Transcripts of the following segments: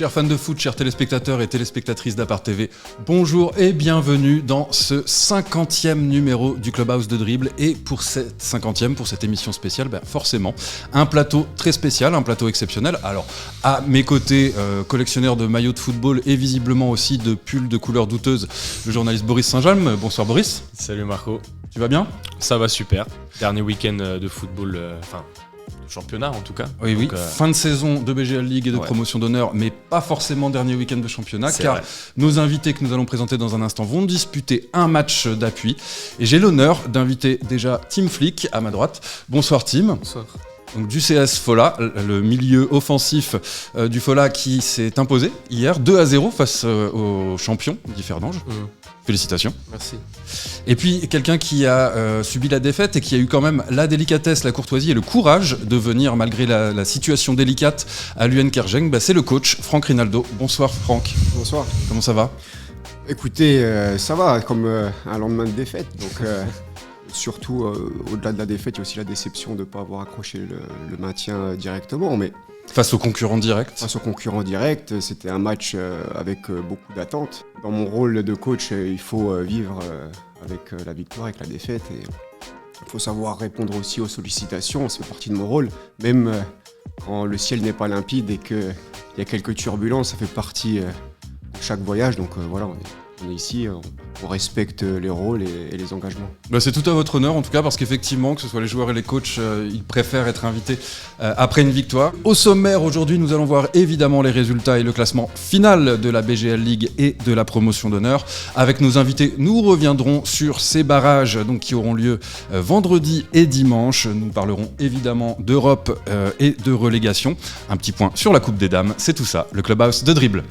Chers fans de foot, chers téléspectateurs et téléspectatrices d'Apart TV, bonjour et bienvenue dans ce 50e numéro du Clubhouse de Dribble. Et pour cette 50e, pour cette émission spéciale, forcément, un plateau très spécial, un plateau exceptionnel. Alors, à mes côtés, collectionneur de maillots de football et visiblement aussi de pulls de couleurs douteuses, le journaliste Boris Saint-Jalm. Bonsoir Boris. Salut Marco. Tu vas bien ? Ça va super. Dernier week-end de football, championnat en tout cas. Oui, donc, fin de saison de BGL League et de promotion d'honneur, mais pas forcément dernier week-end de championnat, car nos invités que nous allons présenter dans un instant vont disputer un match d'appui. Et j'ai l'honneur d'inviter déjà Tim Flick à ma droite. Bonsoir Tim. Bonsoir. Donc, du CS Fola, le milieu offensif du Fola qui s'est imposé hier 2-0 face au champion Guy Ferdange. Félicitations. Merci. Et puis quelqu'un qui a subi la défaite et qui a eu quand même la délicatesse, la courtoisie et le courage de venir malgré la situation délicate à l'UN Kerjeng, c'est le coach Franck Rinaldo. Bonsoir Franck. Bonsoir. Comment ça va ? Écoutez, ça va, comme un lendemain de défaite. Donc surtout, au-delà de la défaite, il y a aussi la déception de ne pas avoir accroché le maintien directement. Mais face aux concurrents directs. Face aux concurrents directs, c'était un match avec beaucoup d'attentes. Dans mon rôle de coach, il faut vivre avec la victoire, avec la défaite. Et il faut savoir répondre aussi aux sollicitations, ça fait partie de mon rôle. Même quand le ciel n'est pas limpide et qu'il y a quelques turbulences, ça fait partie de chaque voyage. Donc voilà, on est ici, on respecte les rôles et les engagements. C'est tout à votre honneur en tout cas, parce qu'effectivement, que ce soit les joueurs et les coachs, ils préfèrent être invités après une victoire. Au sommaire aujourd'hui, nous allons voir évidemment les résultats et le classement final de la BGL League et de la promotion d'honneur. Avec nos invités, nous reviendrons sur ces barrages qui auront lieu vendredi et dimanche. Nous parlerons évidemment d'Europe et de relégation. Un petit point sur la Coupe des Dames, c'est tout ça, le Clubhouse de Dribble.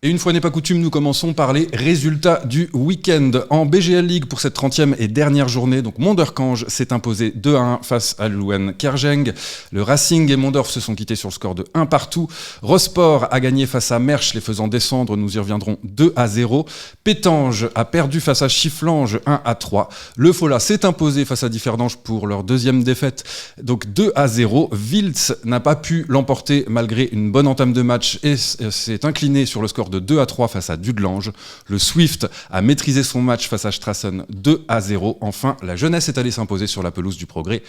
Et une fois n'est pas coutume, nous commençons par les résultats du week-end. En BGL League pour cette 30e et dernière journée, donc Monderkange s'est imposé 2-1 face à l'UN Kerjeng. Le Racing et Mondorf se sont quittés sur le score de 1 partout. Rosport a gagné face à Mersch, les faisant descendre, nous y reviendrons, 2-0. Pétange a perdu face à Chifflange 1-3. Le Fola s'est imposé face à Differdange pour leur deuxième défaite, donc 2-0. Wiltz n'a pas pu l'emporter malgré une bonne entame de match et s'est incliné sur le score de 2-3 face à Dudelange. Le Swift a maîtrisé son match face à Strassen 2-0. Enfin, la Jeunesse est allée s'imposer sur la pelouse du Progrès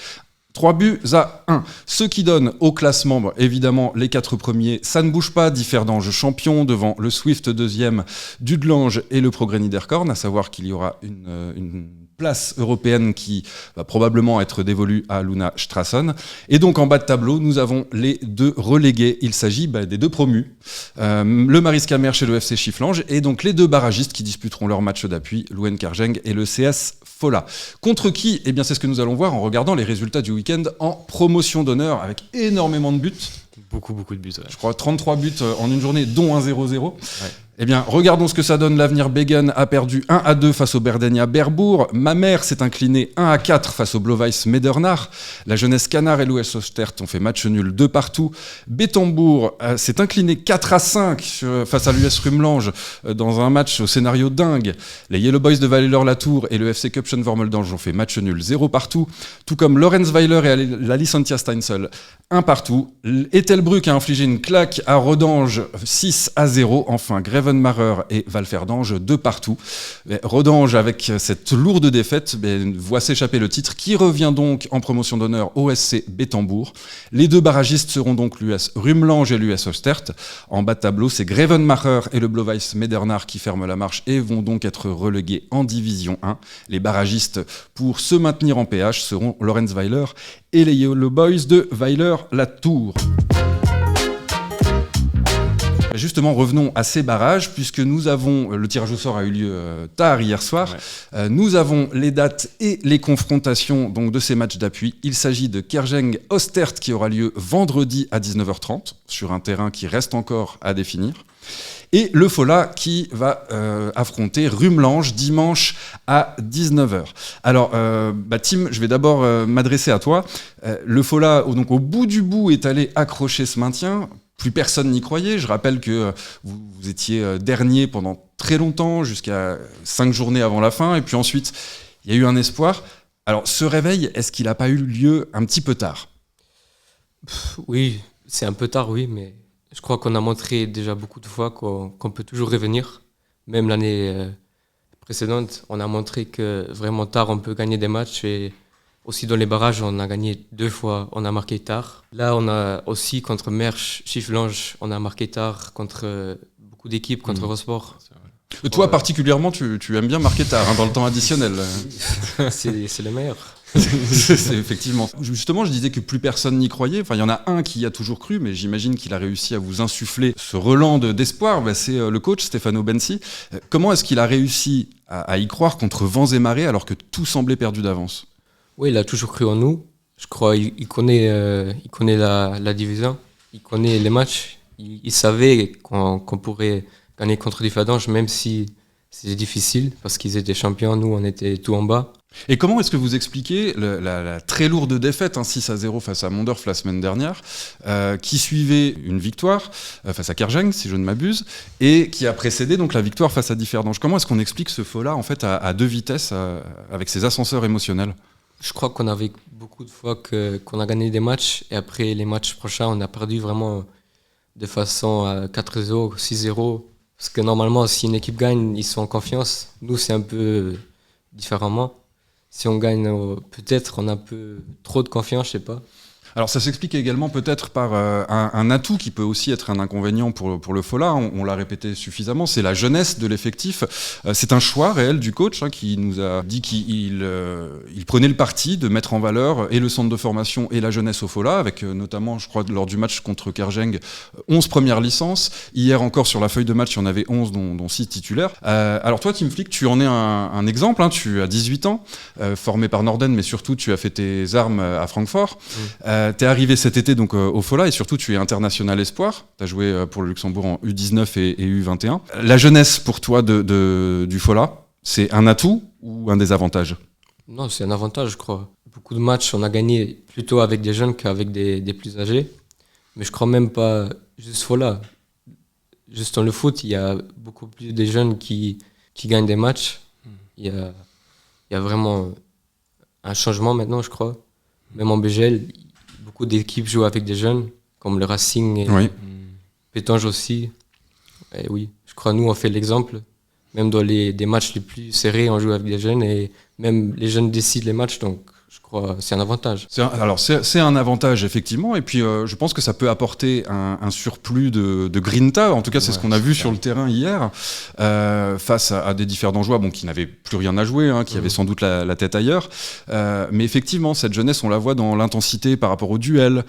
3-1. Ce qui donne au classement, évidemment, les 4 premiers, ça ne bouge pas. Differdange champion devant le Swift deuxième, Dudelange et le Progrès Niederkorn, à savoir qu'il y aura une place européenne qui va probablement être dévolue à Luna Strassen. Et donc en bas de tableau, nous avons les 2 relégués. Il s'agit des 2 promus, le Mariska Mersch et le FC Chifflange, et donc les 2 barragistes qui disputeront leur match d'appui, l'UN Kerjeng et le CS Fola. Contre qui ? C'est ce que nous allons voir en regardant les résultats du week-end en promotion d'honneur, avec énormément de buts. Beaucoup de buts. Ouais. Je crois 33 buts en une journée, dont un 0-0. Regardons ce que ça donne. L'Avenir Begen a perdu 1-2 face au Berdenia Berbourg. Mamers s'est incliné 1-4 face au Blovijs Medernach. La Jeunesse Canard et l'US Ostert ont fait match nul 2 partout. Betambourg s'est incliné 4-5 face à l'US Rumlange dans un match au scénario dingue. Les Yellow Boys de Valleleur-Latour et le FC Cup Vormeldange ont fait match nul 0 partout. Tout comme Lorenzweiler et la Licentia Steinsel 1 partout. Etelbruck a infligé une claque à Rodange 6-0. Enfin, Grevenmacher et Valferdange 2 partout. Rodange, avec cette lourde défaite, voit s'échapper le titre qui revient donc en promotion d'honneur au SC Betambourg. Les 2 barragistes seront donc l'US Rumlange et l'US Ostert. En bas de tableau, c'est Grevenmacher et le Blovijs Medernach qui ferment la marche et vont donc être relégués en Division 1. Les barragistes, pour se maintenir en PH, seront Lorenzweiler et les Yellow Boys de Valleleur-Latour. Justement, revenons à ces barrages, puisque nous avons, le tirage au sort a eu lieu tard hier soir, nous avons les dates et les confrontations donc, de ces matchs d'appui. Il s'agit de Kerjeng-Ostert qui aura lieu vendredi à 19h30, sur un terrain qui reste encore à définir. Et le Fola qui va affronter Rumlange dimanche à 19h. Alors, Tim, je vais d'abord m'adresser à toi. Le Fola, donc, au bout du bout, est allé accrocher ce maintien. Plus personne n'y croyait. Je rappelle que vous étiez dernier pendant très longtemps, jusqu'à 5 journées avant la fin. Et puis ensuite, il y a eu un espoir. Alors, ce réveil, est-ce qu'il n'a pas eu lieu un petit peu tard ? Oui, C'est un peu tard, oui, mais je crois qu'on a montré déjà beaucoup de fois qu'on peut toujours revenir. Même l'année précédente, on a montré que vraiment tard, on peut gagner des matchs. Et aussi dans les barrages, on a gagné 2 fois, on a marqué tard. Là, on a aussi contre Mersch, Chifflange, on a marqué tard contre beaucoup d'équipes, contre Rosport. Toi, particulièrement, tu aimes bien marquer tard, dans le temps additionnel. C'est le meilleur. C'est effectivement. Justement, je disais que plus personne n'y croyait. Enfin, il y en a un qui y a toujours cru, mais j'imagine qu'il a réussi à vous insuffler ce relent d'espoir. C'est le coach Stefano Bensi. Comment est-ce qu'il a réussi à y croire contre vents et marées alors que tout semblait perdu d'avance ? Oui, il a toujours cru en nous. Je crois il connaît la division, il connaît les matchs. Il savait qu'on pourrait gagner contre Differdange, même si c'était difficile, parce qu'ils étaient champions, nous on était tout en bas. Et comment est-ce que vous expliquez la très lourde défaite, 6-0 face à Mondorf la semaine dernière, qui suivait une victoire face à Kerjeng, si je ne m'abuse, et qui a précédé donc la victoire face à Differdange ? Comment est-ce qu'on explique ce faux-là en fait à 2 vitesses, avec ces ascenseurs émotionnels ? Je crois qu'on avait beaucoup de fois qu'on a gagné des matchs, et après les matchs prochains, on a perdu vraiment de façon 4-0, 6-0. Parce que normalement, si une équipe gagne, ils sont en confiance. Nous, c'est un peu différemment. Si on gagne, peut-être on a un peu trop de confiance, je sais pas. Alors ça s'explique également peut-être par un atout qui peut aussi être un inconvénient pour le Fola, on l'a répété suffisamment, c'est la jeunesse de l'effectif. C'est un choix réel du coach qui nous a dit qu'il prenait le parti de mettre en valeur et le centre de formation et la jeunesse au Fola, avec notamment, je crois, lors du match contre Kerjeng, 11 premières licences. Hier encore sur la feuille de match, il y en avait 11 dont 6 titulaires. Alors toi, Tim Flick, tu en es un exemple, tu as 18 ans, formé par Norden, mais surtout tu as fait tes armes à Francfort. T'es arrivé cet été donc au Fola et surtout tu es international espoir. T'as joué pour le Luxembourg en U19 et U21. La jeunesse pour toi du Fola, c'est un atout ou un désavantage ? Non, c'est un avantage, je crois. Beaucoup de matchs, on a gagné plutôt avec des jeunes qu'avec des plus âgés. Mais je crois même pas juste Fola. Juste dans le foot, il y a beaucoup plus de jeunes qui gagnent des matchs. Il y a vraiment un changement maintenant, je crois. Même en BGL, beaucoup d'équipes jouent avec des jeunes, comme le Racing et Pétange aussi. Et oui, je crois nous on fait l'exemple. Même dans des matchs les plus serrés, on joue avec des jeunes et même les jeunes décident les matchs, donc je crois que c'est un avantage. C'est un avantage effectivement, et puis je pense que ça peut apporter un surplus de grinta, en tout cas c'est ce qu'on a vu sur le terrain hier, face à des Differdangeois qui n'avaient plus rien à jouer, qui avaient sans doute la tête ailleurs, mais effectivement cette jeunesse on la voit dans l'intensité par rapport au duel,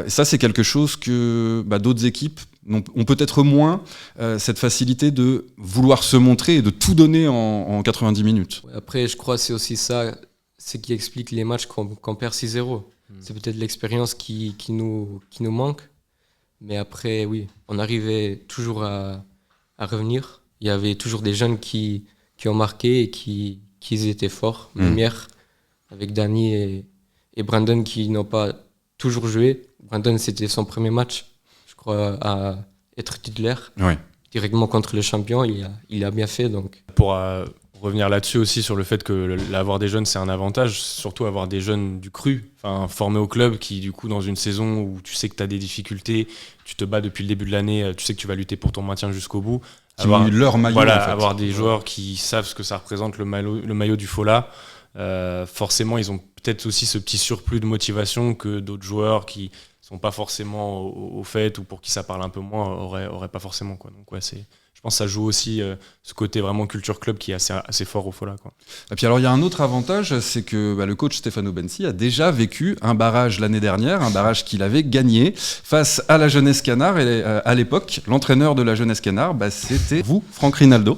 ça c'est quelque chose que d'autres équipes ont peut-être moins cette facilité de vouloir se montrer et de tout donner en 90 minutes. Après je crois que c'est aussi ça, ce qui explique les matchs qu'on perd 6-0. C'est peut-être l'expérience qui nous manque. Mais après, oui, on arrivait toujours à revenir. Il y avait toujours des jeunes qui ont marqué et qui étaient forts. Même hier, avec Danny et Brandon qui n'ont pas toujours joué. Brandon, c'était son premier match, je crois, à être titulaire. Oui. Directement contre le champion, il a bien fait. Donc. Pour revenir là-dessus aussi, sur le fait que l'avoir des jeunes, c'est un avantage, surtout avoir des jeunes du cru, formés au club, qui du coup, dans une saison où tu sais que tu as des difficultés, tu te bats depuis le début de l'année, tu sais que tu vas lutter pour ton maintien jusqu'au bout. Qui ont eu leur maillot, en fait. Avoir des joueurs qui savent ce que ça représente, le maillot du Fola. Forcément, ils ont peut-être aussi ce petit surplus de motivation que d'autres joueurs qui sont pas forcément au fait ou pour qui ça parle un peu moins auraient pas forcément, quoi. Donc je pense que ça joue aussi ce côté vraiment culture club qui est assez fort au Fola, quoi. Et puis alors il y a un autre avantage, c'est que le coach Stefano Bensi a déjà vécu un barrage l'année dernière, un barrage qu'il avait gagné face à la Jeunesse Canard, et à l'époque l'entraîneur de la Jeunesse Canard, c'était vous, Franck Rinaldo,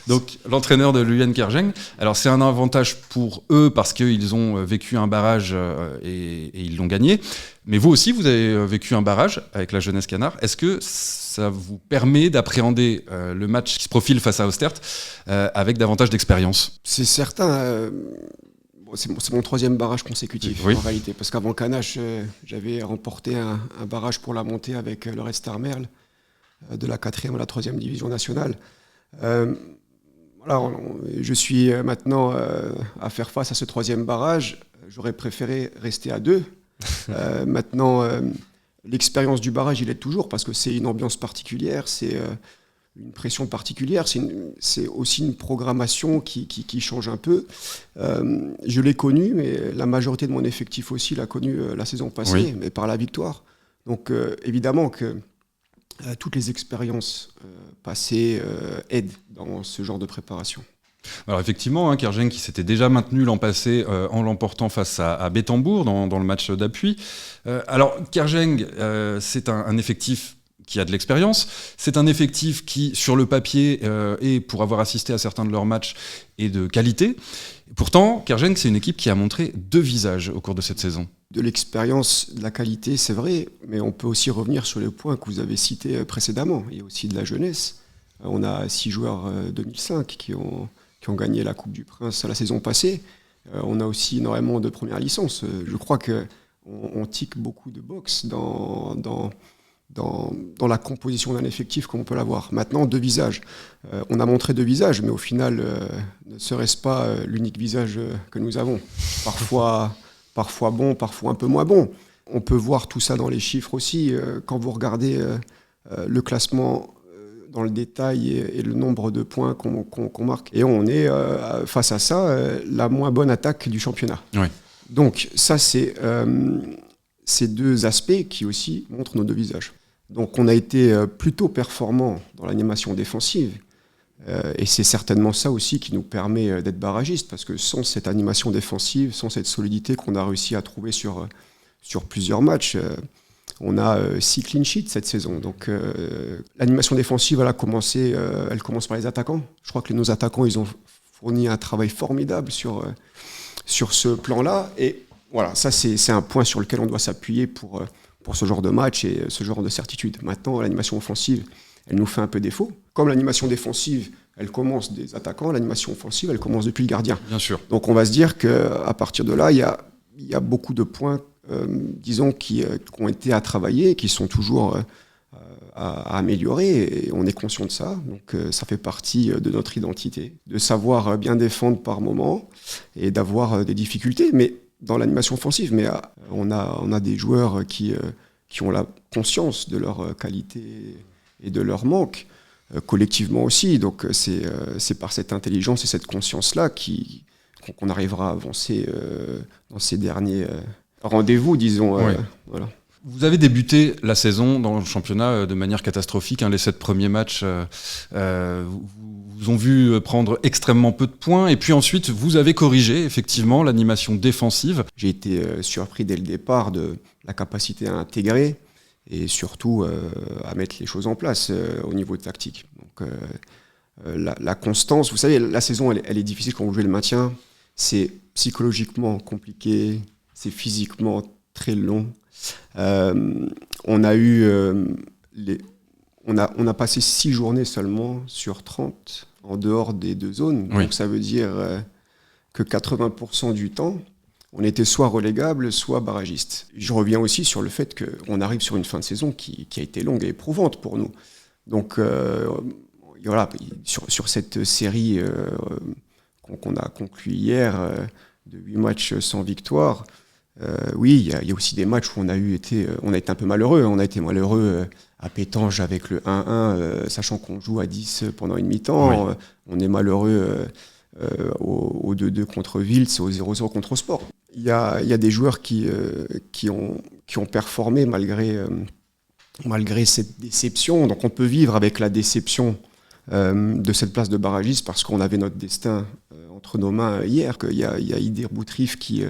donc l'entraîneur de l'UN Kerjeng. Alors c'est un avantage pour eux parce qu'ils ont vécu un barrage et ils l'ont gagné, mais vous aussi vous avez vécu un barrage avec la Jeunesse Canard. Est-ce que ça vous permet d'appréhender le match qui se profile face à Ostert avec davantage d'expérience? C'est certain. C'est mon 3e barrage consécutif, en réalité. Parce qu'avant Canache, j'avais remporté un barrage pour la montée avec le Red Star Merle, de la 4e à la 3e division nationale. Je suis maintenant à faire face à ce 3e barrage. J'aurais préféré rester à 2. Maintenant, L'expérience du barrage, il est toujours parce que c'est une ambiance particulière, c'est une pression particulière, c'est aussi une programmation qui change un peu. Je l'ai connu, mais la majorité de mon effectif aussi l'a connu la saison passée, mais par la victoire. Donc évidemment que toutes les expériences passées aident dans ce genre de préparation. Alors effectivement, Kerjeng qui s'était déjà maintenu l'an passé en l'emportant face à Bettembourg dans le match d'appui. Alors Kerjeng, c'est un effectif qui a de l'expérience. C'est un effectif qui, sur le papier, et pour avoir assisté à certains de leurs matchs, est de qualité. Pourtant, Kerjeng, c'est une équipe qui a montré 2 visages au cours de cette saison. De l'expérience, de la qualité, c'est vrai, mais on peut aussi revenir sur les points que vous avez cités précédemment. Il y a aussi de la jeunesse. On a 6 joueurs 2005 qui ont gagné la Coupe du Prince la saison passée. On a aussi énormément de premières licences. Je crois qu'on tique beaucoup de box dans la composition d'un effectif comme on peut l'avoir. Maintenant, 2 visages. On a montré 2 visages, mais au final, ne serait-ce pas l'unique visage que nous avons. Parfois bon, parfois un peu moins bon. On peut voir tout ça dans les chiffres aussi. Quand vous regardez le classement dans le détail et le nombre de points qu'on marque. Et on est, face à ça, la moins bonne attaque du championnat. Oui. Donc ça, c'est ces 2 aspects qui aussi montrent nos 2 visages. Donc on a été plutôt performant dans l'animation défensive. Et c'est certainement ça aussi qui nous permet d'être barragiste, parce que sans cette animation défensive, sans cette solidité qu'on a réussi à trouver sur plusieurs matchs, on a 6 clean sheets cette saison. Donc l'animation défensive, elle commence par les attaquants. Je crois que nos attaquants, ils ont fourni un travail formidable sur ce plan-là. Et voilà, ça c'est un point sur lequel on doit s'appuyer pour ce genre de match et ce genre de certitude. Maintenant, l'animation offensive, elle nous fait un peu défaut. Comme l'animation défensive, elle commence des attaquants, l'animation offensive, elle commence depuis le gardien. Bien sûr. Donc on va se dire qu'à partir de là, il y a beaucoup de points, disons, qui ont été à travailler, qui sont toujours à améliorer, et on est conscient de ça. Donc ça fait partie de notre identité, de savoir bien défendre par moment et d'avoir des difficultés, mais dans l'animation offensive. Mais on a des joueurs qui ont la conscience de leur qualité et de leur manque, collectivement aussi. Donc c'est par cette intelligence et cette conscience-là qu'on arrivera à avancer dans ces derniers rendez-vous, disons. Oui. Voilà. Vous avez débuté la saison dans le championnat de manière catastrophique. Les 7 premiers matchs vous ont vu prendre extrêmement peu de points. Et puis ensuite, vous avez corrigé effectivement l'animation défensive. J'ai été surpris dès le départ de la capacité à intégrer et surtout à mettre les choses en place au niveau tactique. Donc la constance, vous savez, la saison elle est difficile quand vous jouez le maintien. C'est psychologiquement compliqué, c'est physiquement très long. On a passé 6 journées seulement sur 30 en dehors des 2 zones. Oui. Donc ça veut dire que 80% du temps, on était soit relégable, soit barragiste. Je reviens aussi sur le fait qu'on arrive sur une fin de saison qui a été longue et éprouvante pour nous. Donc voilà, sur cette série qu'on a conclue hier de 8 matchs sans victoire, oui, il y a aussi des matchs où on a été un peu malheureux. On a été malheureux à Pétange avec le 1-1, sachant qu'on joue à 10 pendant une mi-temps. Oui. On est malheureux au 2-2 contre Wiltz, au 0-0 contre Sport. Il y a des joueurs qui ont performé malgré cette déception. Donc on peut vivre avec la déception de cette place de barragiste parce qu'on avait notre destin entre nos mains hier. Il y a Idir Boutrif qui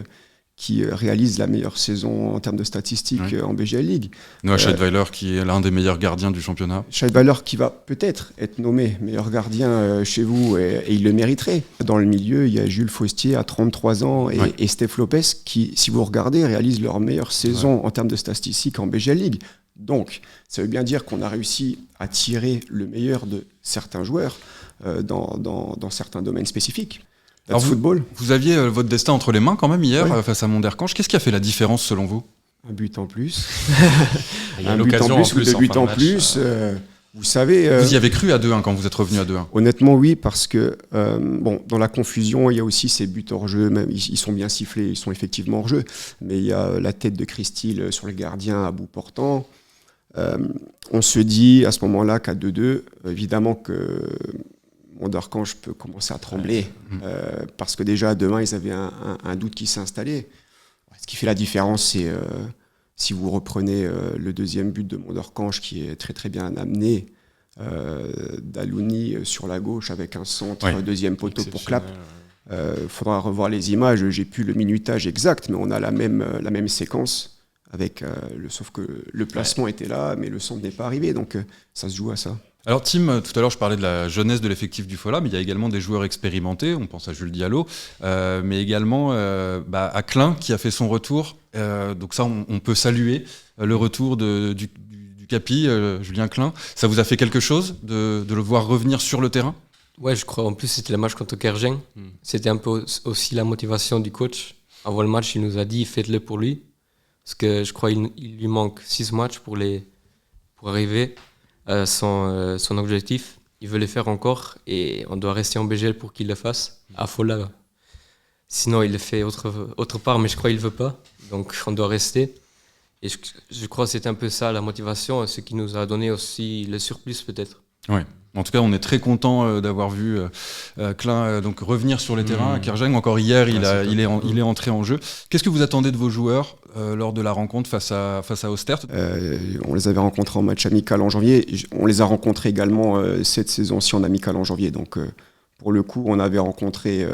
réalise la meilleure saison en termes de statistiques en BGL League. Noah Scheidweiler qui est l'un des meilleurs gardiens du championnat. Scheidweiler qui va peut-être être nommé meilleur gardien chez vous et il le mériterait. Dans le milieu, il y a Jules Faustier à 33 ans et Steph Lopez qui, si vous regardez, réalisent leur meilleure saison en termes de statistiques en BGL League. Donc, ça veut bien dire qu'on a réussi à tirer le meilleur de certains joueurs dans certains domaines spécifiques. Alors vous aviez votre destin entre les mains quand même hier face à Monderkange. Qu'est-ce qui a fait la différence selon vous ? Un but en plus. Il y a l'occasion en plus. 2 buts en plus. Vous savez... Vous y avez cru à 2-1 quand vous êtes revenu à 2-1? Honnêtement, oui, parce que dans la confusion, il y a aussi ces buts hors jeu. Même, ils sont bien sifflés, ils sont effectivement hors jeu. Mais il y a la tête de Christille sur le gardien à bout portant. On se dit à ce moment-là qu'à 2-2, évidemment que Monderkange peut commencer à trembler. Parce que déjà, à 2-1, ils avaient un doute qui s'est installé. Ce qui fait la différence, c'est si vous reprenez le deuxième but de Monderkange, qui est très très bien amené, d'Alouni sur la gauche avec un centre, deuxième poteau pour Clap. Faudra revoir les images, j'ai plus le minutage exact, mais on a la même séquence, avec sauf que le placement était là, mais le centre n'est pas arrivé, donc ça se joue à ça. Alors Tim, tout à l'heure je parlais de la jeunesse de l'effectif du Fola, mais il y a également des joueurs expérimentés, on pense à Jules Diallo, mais également à Klein qui a fait son retour, donc ça on peut saluer le retour du Capi, Julien Klein. Ça vous a fait quelque chose de le voir revenir sur le terrain? Ouais, je crois. En plus, c'était le match contre Kergeng. C'était un peu aussi la motivation du coach. Avant le match, il nous a dit faites-le pour lui. Parce que je crois qu'il lui manque 6 matchs pour arriver à son objectif. Il veut les faire encore et on doit rester en BGL pour qu'il le fasse. À Fola. Sinon, il le fait autre part, mais je crois qu'il ne veut pas. Donc, on doit rester. Et je crois que c'est un peu ça, la motivation, ce qui nous a donné aussi le surplus peut-être. Oui. En tout cas, on est très content d'avoir vu Klein donc revenir sur les terrains à Kergeng. Encore hier, il est entré en jeu. Qu'est-ce que vous attendez de vos joueurs lors de la rencontre face à Oostert? On les avait rencontrés en match amical en janvier. On les a rencontrés également cette saison-ci en amical en janvier. Donc, pour le coup, on avait rencontré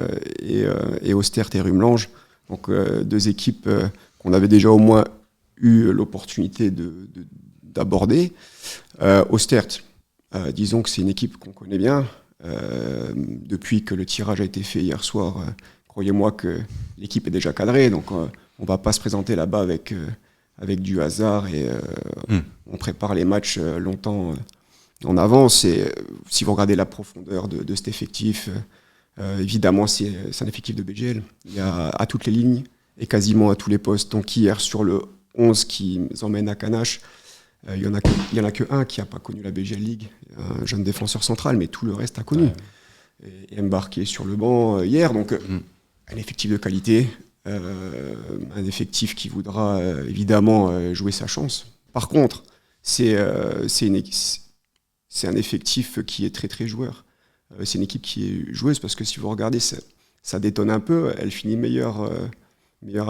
et Oostert et Rumelange. Donc, 2 équipes qu'on avait déjà au moins eu l'opportunité d'aborder. Oostert, disons que c'est une équipe qu'on connaît bien. Depuis que le tirage a été fait hier soir, croyez-moi que l'équipe est déjà cadrée, donc on ne va pas se présenter là-bas avec du hasard et on prépare les matchs longtemps en avance. Et si vous regardez la profondeur de cet effectif, évidemment c'est un effectif de BGL. Il y a à toutes les lignes et quasiment à tous les postes. Donc hier sur le 11 qui emmène à Canache, il y en a que un qui n'a pas connu la BGL League, un jeune défenseur central, mais tout le reste a connu. Et embarqué sur le banc hier, donc un effectif de qualité, un effectif qui voudra évidemment jouer sa chance. Par contre, c'est un effectif qui est très très joueur. C'est une équipe qui est joueuse parce que si vous regardez, ça détonne un peu. Elle finit meilleure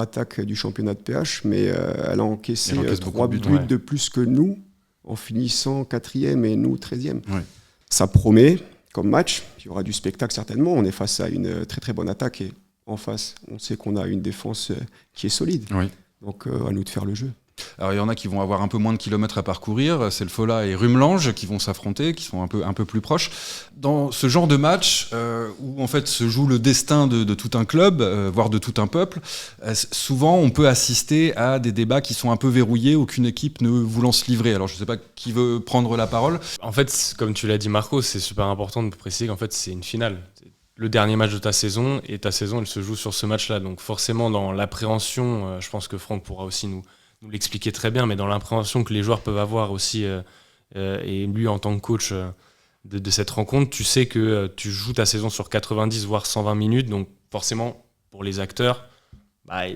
attaque du championnat de PH, mais elle a encaissé 3 buts de plus que nous, en finissant 4e et nous 13e. Ouais. Ça promet comme match, il y aura du spectacle certainement, on est face à une très très bonne attaque et en face, on sait qu'on a une défense qui est solide, donc à nous de faire le jeu. Alors il y en a qui vont avoir un peu moins de kilomètres à parcourir, c'est le Fola et Rumelange qui vont s'affronter, qui sont un peu plus proches. Dans ce genre de match où en fait se joue le destin de tout un club, voire de tout un peuple, souvent on peut assister à des débats qui sont un peu verrouillés, aucune équipe ne voulant se livrer. Alors je ne sais pas qui veut prendre la parole. En fait, comme tu l'as dit Marco, c'est super important de préciser qu'en fait c'est une finale. Le dernier match de ta saison, et ta saison elle se joue sur ce match-là. Donc forcément dans l'appréhension, je pense que Franck pourra aussi nous l'expliquer très bien, mais dans l'appréhension que les joueurs peuvent avoir aussi, et lui en tant que coach de cette rencontre, tu sais que tu joues ta saison sur 90 voire 120 minutes, donc forcément pour les acteurs,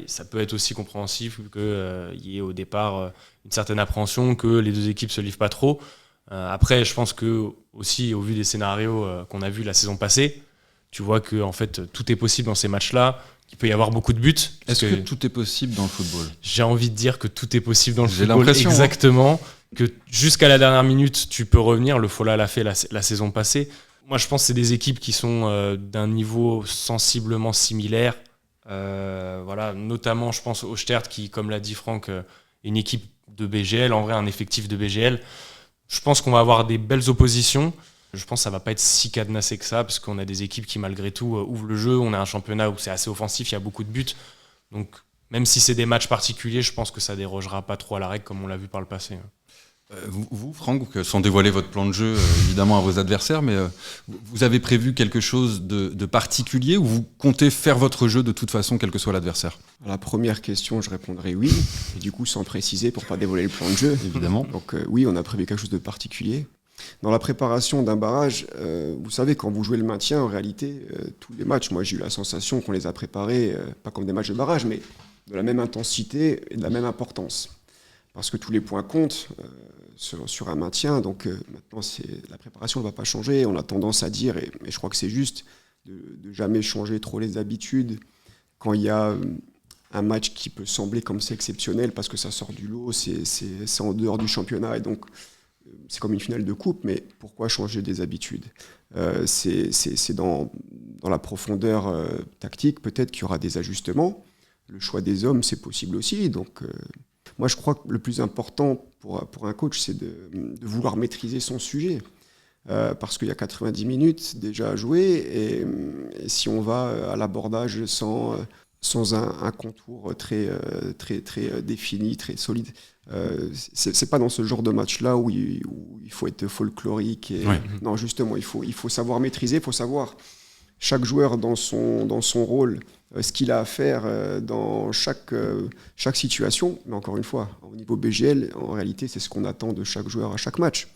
ça peut être aussi compréhensif qu'il y ait au départ une certaine appréhension, que les 2 équipes se livrent pas trop. Après, je pense que aussi au vu des scénarios qu'on a vus la saison passée, tu vois que en fait tout est possible dans ces matchs-là. Il peut y avoir beaucoup de buts. Est-ce que tout est possible dans le football? J'ai envie de dire que tout est possible dans le football. J'ai l'impression. Exactement. Que jusqu'à la dernière minute, tu peux revenir. Le Fola l'a fait la saison passée. Moi, je pense que c'est des équipes qui sont d'un niveau sensiblement similaire. Voilà, notamment, je pense, au Oostert, qui, comme l'a dit Franck, est une équipe de BGL, en vrai, un effectif de BGL. Je pense qu'on va avoir des belles oppositions. Je pense que ça ne va pas être si cadenassé que ça, parce qu'on a des équipes qui, malgré tout, ouvrent le jeu. On a un championnat où c'est assez offensif, il y a beaucoup de buts. Donc, même si c'est des matchs particuliers, je pense que ça ne dérogera pas trop à la règle, comme on l'a vu par le passé. Vous, Franck, sans dévoiler votre plan de jeu, évidemment, à vos adversaires, mais vous avez prévu quelque chose de particulier ou vous comptez faire votre jeu de toute façon, quel que soit l'adversaire? À la première question, je répondrai oui, et du coup, sans préciser, pour ne pas dévoiler le plan de jeu. Évidemment. Donc oui, on a prévu quelque chose de particulier. Dans la préparation d'un barrage, vous savez, quand vous jouez le maintien, en réalité, tous les matchs, moi j'ai eu la sensation qu'on les a préparés, pas comme des matchs de barrage, mais de la même intensité et de la même importance. Parce que tous les points comptent sur un maintien, donc maintenant la préparation ne va pas changer. On a tendance à dire, et je crois que c'est juste, de jamais changer trop les habitudes quand il y a un match qui peut sembler comme c'est exceptionnel parce que ça sort du lot, c'est en dehors du championnat et donc c'est comme une finale de coupe, mais pourquoi changer des habitudes ? C'est dans la profondeur tactique, peut-être qu'il y aura des ajustements. Le choix des hommes, c'est possible aussi. Donc, moi, je crois que le plus important pour un coach, c'est de vouloir maîtriser son sujet. Parce qu'il y a 90 minutes déjà à jouer, et si on va à l'abordage sans un contour très défini, très solide, c'est pas dans ce genre de match-là où il faut être folklorique. Ouais. Non, justement, il faut savoir maîtriser, il faut savoir chaque joueur dans son rôle, ce qu'il a à faire dans chaque situation. Mais encore une fois, au niveau BGL, en réalité, c'est ce qu'on attend de chaque joueur à chaque match.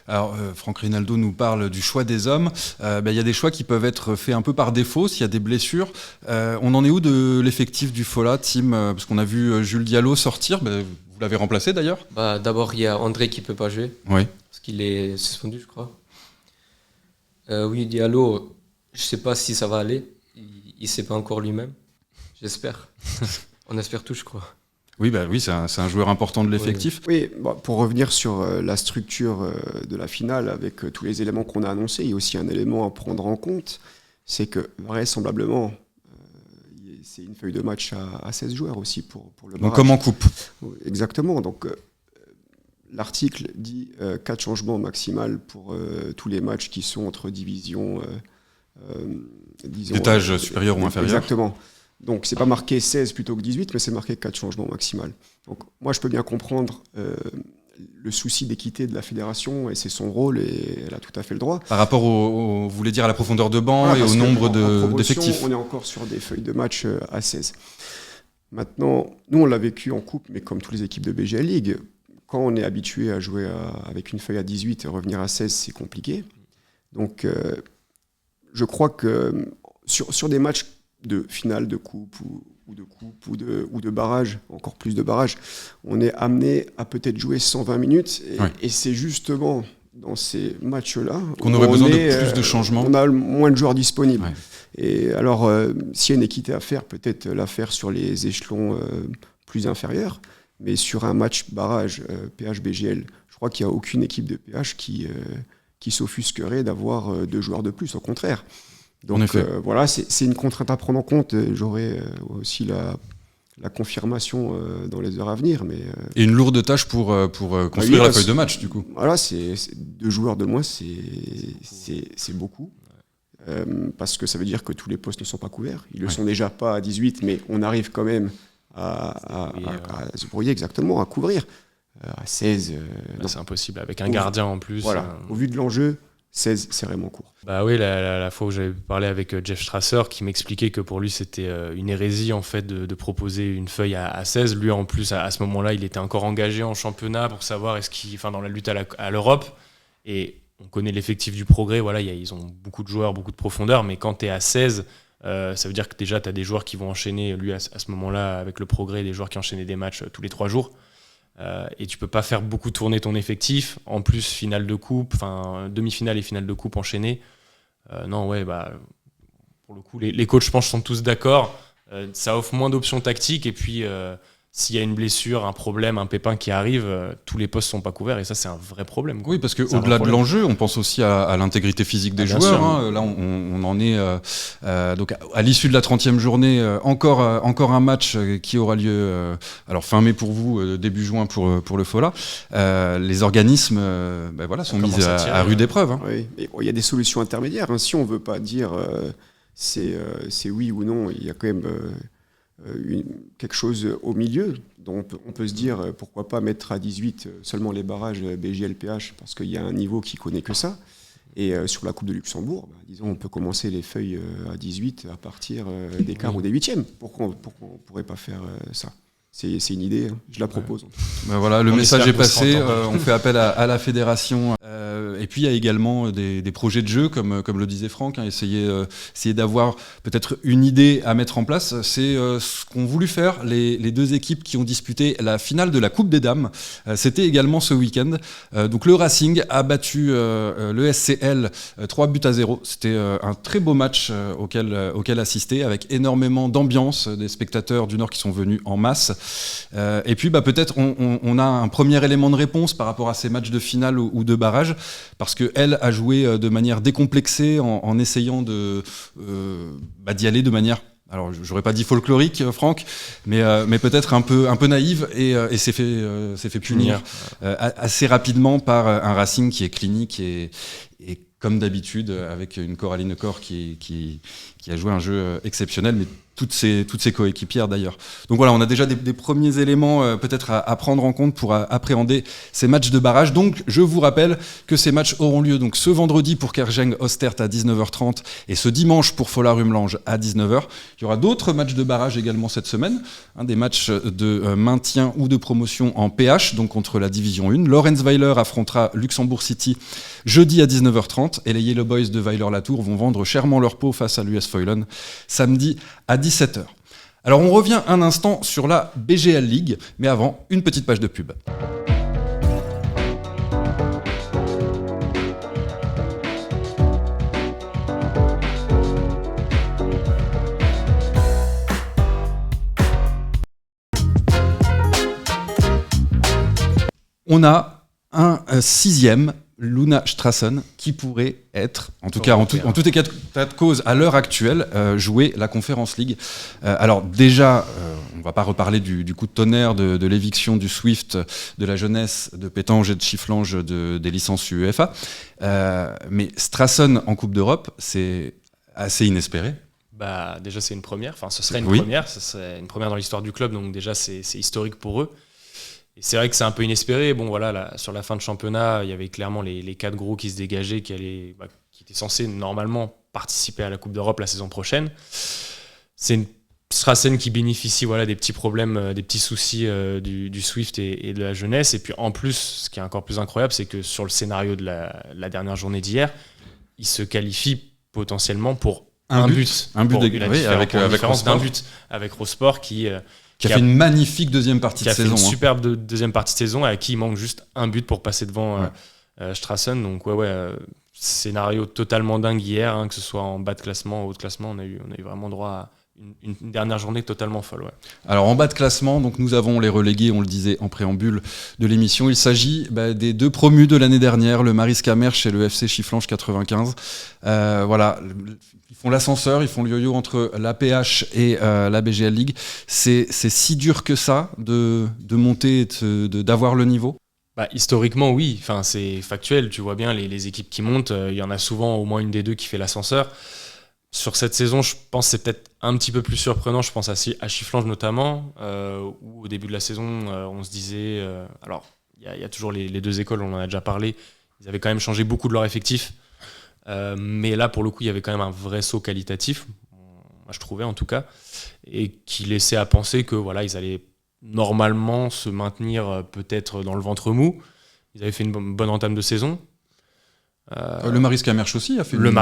Alors, Franck Rinaldo nous parle du choix des hommes. Y a des choix qui peuvent être faits un peu par défaut s'il y a des blessures. On en est où de l'effectif du Fola, Tim ? Parce qu'on a vu Jules Diallo sortir. Vous l'avez remplacé d'ailleurs ? D'abord, il y a André qui ne peut pas jouer, Oui. parce qu'il est suspendu, je crois. Oui, Diallo, je ne sais pas si ça va aller. Il ne sait pas encore lui-même. J'espère. On espère tous, je crois. Oui, c'est un joueur important de l'effectif. Oui, pour revenir sur la structure de la finale, avec tous les éléments qu'on a annoncés, il y a aussi un élément à prendre en compte, c'est que vraisemblablement, c'est une feuille de match à 16 joueurs aussi pour le barrage. Donc comme en coupe. Exactement. Donc l'article dit 4 changements maximal pour tous les matchs qui sont entre divisions, disons, d'étage supérieur ou inférieur. Exactement. Donc, c'est pas marqué 16 plutôt que 18, mais c'est marqué 4 changements maximal. Donc, moi, je peux bien comprendre le souci d'équité de la fédération, et c'est son rôle, et elle a tout à fait le droit. Par rapport vous voulez dire à la profondeur de banc et au nombre d'effectifs. On est encore sur des feuilles de match à 16. Maintenant, nous, on l'a vécu en coupe, mais comme toutes les équipes de BGL League, quand on est habitué à jouer avec une feuille à 18 et revenir à 16, c'est compliqué. Donc, je crois que sur des matchs de finale de coupe ou de barrage, encore plus de barrage, on est amené à peut-être jouer 120 minutes et c'est justement dans ces matchs-là qu'on aurait besoin de plus de changements. On a moins de joueurs disponibles. Ouais. Et alors, s'il y a une équité à faire, peut-être la faire sur les échelons plus inférieurs, mais sur un match barrage PH-BGL, je crois qu'il n'y a aucune équipe de PH qui s'offusquerait d'avoir 2 joueurs de plus, au contraire. Donc voilà, c'est une contrainte à prendre en compte. J'aurai aussi la confirmation dans les heures à venir. Et une lourde tâche pour construire la feuille de match, du coup. Voilà, c'est 2 joueurs de moins, c'est beaucoup. Parce que ça veut dire que tous les postes ne sont pas couverts. Ils ne le sont déjà pas à 18, mais on arrive quand même à se brouiller exactement, à couvrir. À 16... c'est impossible, avec un gardien en plus. Voilà, au vu de l'enjeu, 16, c'est vraiment court. Oui, la fois où j'avais parlé avec Jeff Strasser, qui m'expliquait que pour lui c'était une hérésie en fait de proposer une feuille à 16. Lui en plus à ce moment-là, il était encore engagé en championnat pour savoir dans la lutte à l'Europe. Et on connaît l'effectif du Progrès, voilà, ils ont beaucoup de joueurs, beaucoup de profondeur, mais quand tu es à 16, ça veut dire que déjà tu as des joueurs qui vont enchaîner, lui à ce moment-là avec le Progrès, des joueurs qui enchaînaient des matchs tous les 3 jours. Et tu peux pas faire beaucoup tourner ton effectif, en plus finale de coupe, demi-finale et finale de coupe enchaînées. Pour le coup les coachs je pense sont tous d'accord, ça offre moins d'options tactiques, et puis s'il y a une blessure, un problème, un pépin qui arrive, tous les postes sont pas couverts, et ça c'est un vrai problème, quoi. Oui, parce qu'au-delà de l'enjeu, on pense aussi à l'intégrité physique des joueurs. Hein. Là, on en est donc à l'issue de la 30e journée, encore un match qui aura lieu alors fin mai pour vous, début juin pour le Fola. Les organismes sont mis à rude épreuve. Hein. Oui, mais il y a des solutions intermédiaires. Hein. Si on veut pas dire c'est oui ou non, il y a quand même quelque chose au milieu. Donc on peut se dire pourquoi pas mettre à 18 seulement les barrages BGL-PH, parce qu'il y a un niveau qui connaît que ça. Et sur la Coupe de Luxembourg, disons, on peut commencer les feuilles à 18 à partir des quarts ou des huitièmes. Pourquoi on ne pourrait pas faire ça ? C'est une idée, hein. Je la propose. Voilà, le message est passé, on fait appel à la fédération Et puis il y a également des projets de jeu, comme le disait Franck, essayer d'avoir peut-être une idée à mettre en place. C'est ce qu'ont voulu faire les deux équipes qui ont disputé la finale de la Coupe des Dames. C'était également ce week-end. Donc le Racing a battu le SCL 3-0. C'était un très beau match auquel assister, avec énormément d'ambiance, des spectateurs du Nord qui sont venus en masse. Et puis peut-être on a un premier élément de réponse par rapport à ces matchs de finale ou de barrage, parce qu'elle a joué de manière décomplexée en essayant d'y aller de manière, alors j'aurais pas dit folklorique, Franck, mais peut-être un peu naïve, et s'est fait punir assez rapidement par un Racing qui est clinique et comme d'habitude avec une Coraline Corr qui a joué un jeu exceptionnel, mais toutes ses coéquipières d'ailleurs. Donc voilà, on a déjà des premiers éléments peut-être à prendre en compte pour appréhender ces matchs de barrage. Donc je vous rappelle que ces matchs auront lieu donc ce vendredi pour Kergeng-Ostert à 19h30 et ce dimanche pour Folla-Rumelange à 19h. Il y aura d'autres matchs de barrage également cette semaine, des matchs de maintien ou de promotion en PH, donc contre la Division 1. Lorenzweiler affrontera Luxembourg City jeudi à 19h30 et les Yellow Boys de Weiler-Latour vont vendre chèrement leur peau face à l'US Foylen samedi à 17h. Alors on revient un instant sur la BGL League, mais avant, une petite page de pub. On a un sixième, Luna Strassen, qui pourrait être, en tout cas en tout état de cause à l'heure actuelle, jouer la Conference League. Alors déjà, on ne va pas reparler du coup de tonnerre de l'éviction du Swift, de la jeunesse, de Pétange et de Chifflange des licences UEFA. Mais Strassen en Coupe d'Europe, c'est assez inespéré. Déjà c'est une première, enfin ce serait une première, ce serait une première dans l'histoire du club, donc déjà c'est historique pour eux. Et c'est vrai que c'est un peu inespéré. Bon, voilà, sur la fin de championnat, il y avait clairement les 4 gros qui se dégageaient, qui étaient censés normalement participer à la Coupe d'Europe la saison prochaine. C'est une Strassen qui bénéficie des petits problèmes, des petits soucis du Swift et de la jeunesse. Et puis en plus, ce qui est encore plus incroyable, c'est que sur le scénario de la dernière journée d'hier, il se qualifie potentiellement pour un but avec Rosport qui a fait une magnifique deuxième partie de saison. Qui a fait une superbe deuxième partie de saison, à qui il manque juste un but pour passer devant Strassen. Donc scénario totalement dingue hier, que ce soit en bas de classement ou haut de classement, on a eu vraiment droit à une dernière journée totalement folle. Ouais. Alors en bas de classement, donc nous avons les relégués, on le disait en préambule de l'émission. Il s'agit des 2 promus de l'année dernière, le Mariska Mersch et le FC Chifflange 95. Ils font l'ascenseur, ils font le yo-yo entre la PH et la BGL League. C'est si dur que ça de monter et d'avoir le niveau ? Historiquement, oui. Enfin, c'est factuel. Tu vois bien les équipes qui montent. Il y en a souvent au moins une des deux qui fait l'ascenseur. Sur cette saison, je pense que c'est peut-être un petit peu plus surprenant. Je pense à Chifflange notamment, où au début de la saison, on se disait... alors, il y a toujours les 2 écoles, on en a déjà parlé. Ils avaient quand même changé beaucoup de leur effectif. Mais là, pour le coup, il y avait quand même un vrai saut qualitatif, moi je trouvais en tout cas, et qui laissait à penser que ils allaient normalement se maintenir peut-être dans le ventre mou. Ils avaient fait une bonne entame de saison. Le Mariska Mersch aussi a fait une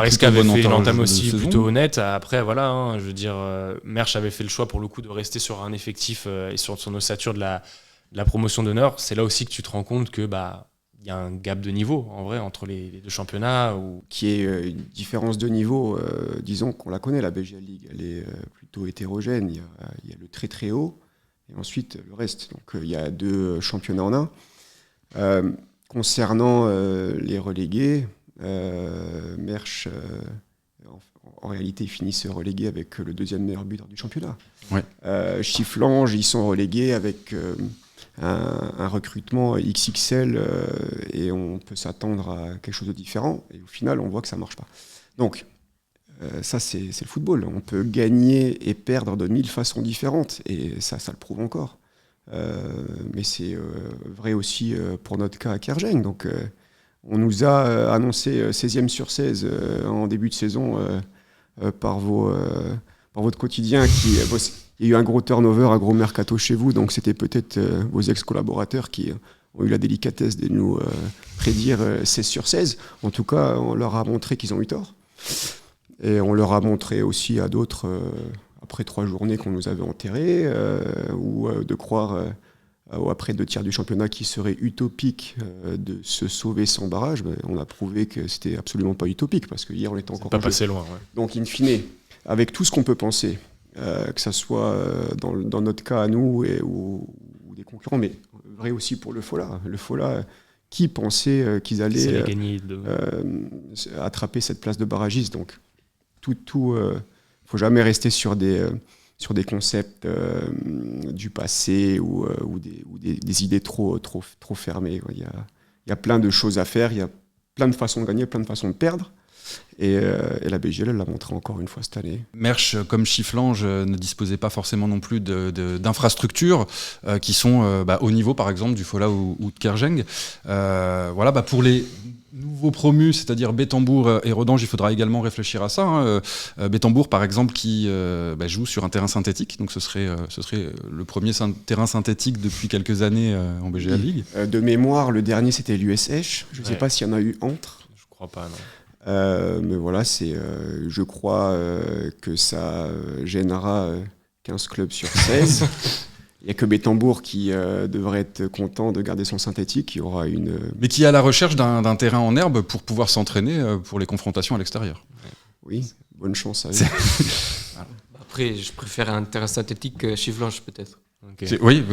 entame aussi plutôt honnête. Après, je veux dire, Mersch avait fait le choix pour le coup de rester sur un effectif et sur son ossature de la promotion d'honneur. C'est là aussi que tu te rends compte que il y a un gap de niveau en vrai entre les 2 championnats. Qui est une différence de niveau, disons qu'on la connaît, la BGL League. Elle est plutôt hétérogène. Il y a le très très haut et ensuite le reste. Donc il y a 2 championnats en un. Concernant les relégués, Mersch, en réalité, ils finissent relégués avec le 2e meilleur buteur du championnat. Ouais. Chifflange, ils sont relégués avec un recrutement XXL et on peut s'attendre à quelque chose de différent. Et au final, on voit que ça ne marche pas. Donc, ça, c'est le football. On peut gagner et perdre de 1000 façons différentes. Et ça le prouve encore. Mais c'est vrai aussi pour notre cas à Kergeng. Donc, on nous a annoncé 16e sur 16 en début de saison par votre quotidien il y a eu un gros turnover, un gros mercato chez vous, donc c'était peut-être vos ex-collaborateurs qui ont eu la délicatesse de nous prédire 16 sur 16. En tout cas, on leur a montré qu'ils ont eu tort. Et on leur a montré aussi à d'autres, après 3 journées qu'on nous avait enterrés, ou de croire, après 2 tiers du championnat, qu'il serait utopique de se sauver sans barrage. On a prouvé que c'était absolument pas utopique, parce que hier on était encore pas passé loin. Ouais. Donc, in fine, avec tout ce qu'on peut penser, que ça soit dans notre cas à nous ou des concurrents, mais vrai aussi pour le Fola. Le Fola, qui pensait qu'ils allaient attraper cette place de barragiste. Donc, faut jamais rester sur des concepts du passé ou des idées trop fermées. Il y a plein de choses à faire, il y a plein de façons de gagner, plein de façons de perdre. Et la BGL, elle l'a montré encore une fois cette année. Mersch, comme Chifflange, ne disposait pas forcément non plus d'infrastructures qui sont au niveau, par exemple, du Fola ou de Kerjeng. Pour les nouveaux promus, c'est-à-dire Bettembourg et Redange, il faudra également réfléchir à ça. Bettembourg, par exemple, qui joue sur un terrain synthétique, donc ce serait le premier terrain synthétique depuis quelques années en BGL League. De mémoire, le dernier, c'était l'USH. Je ne sais pas s'il y en a eu entre. Je crois pas, non. Mais voilà, je crois que ça gênera 15 clubs sur 16. Il n'y a que Bettembourg qui devrait être content de garder son synthétique. Il y aura Mais qui est à la recherche d'un terrain en herbe pour pouvoir s'entraîner pour les confrontations à l'extérieur. Oui, bonne chance à eux. Après, je préfère un terrain synthétique que Chifflange, peut-être. Okay. Oui.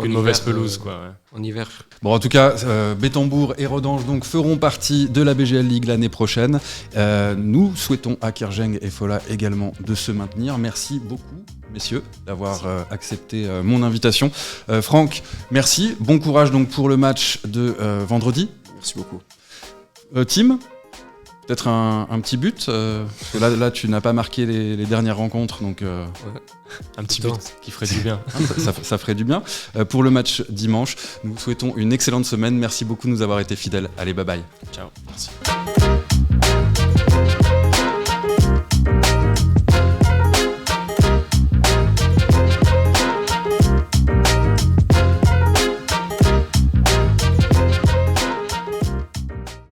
Une mauvaise pelouse, quoi. Ouais. En hiver. Bon, en tout cas, Bettembourg et Redange donc feront partie de la BGL League l'année prochaine. Nous souhaitons à Kerjeng et Fola également de se maintenir. Merci beaucoup, messieurs, d'avoir accepté mon invitation. Franck, merci. Bon courage donc pour le match de vendredi. Merci beaucoup. Tim, peut-être un petit but. Parce que là, tu n'as pas marqué les dernières rencontres, donc. Ouais. Un petit but qui ferait du bien. ça ferait du bien. Pour le match dimanche, nous vous souhaitons une excellente semaine. Merci beaucoup de nous avoir été fidèles. Allez, bye bye. Ciao. Merci.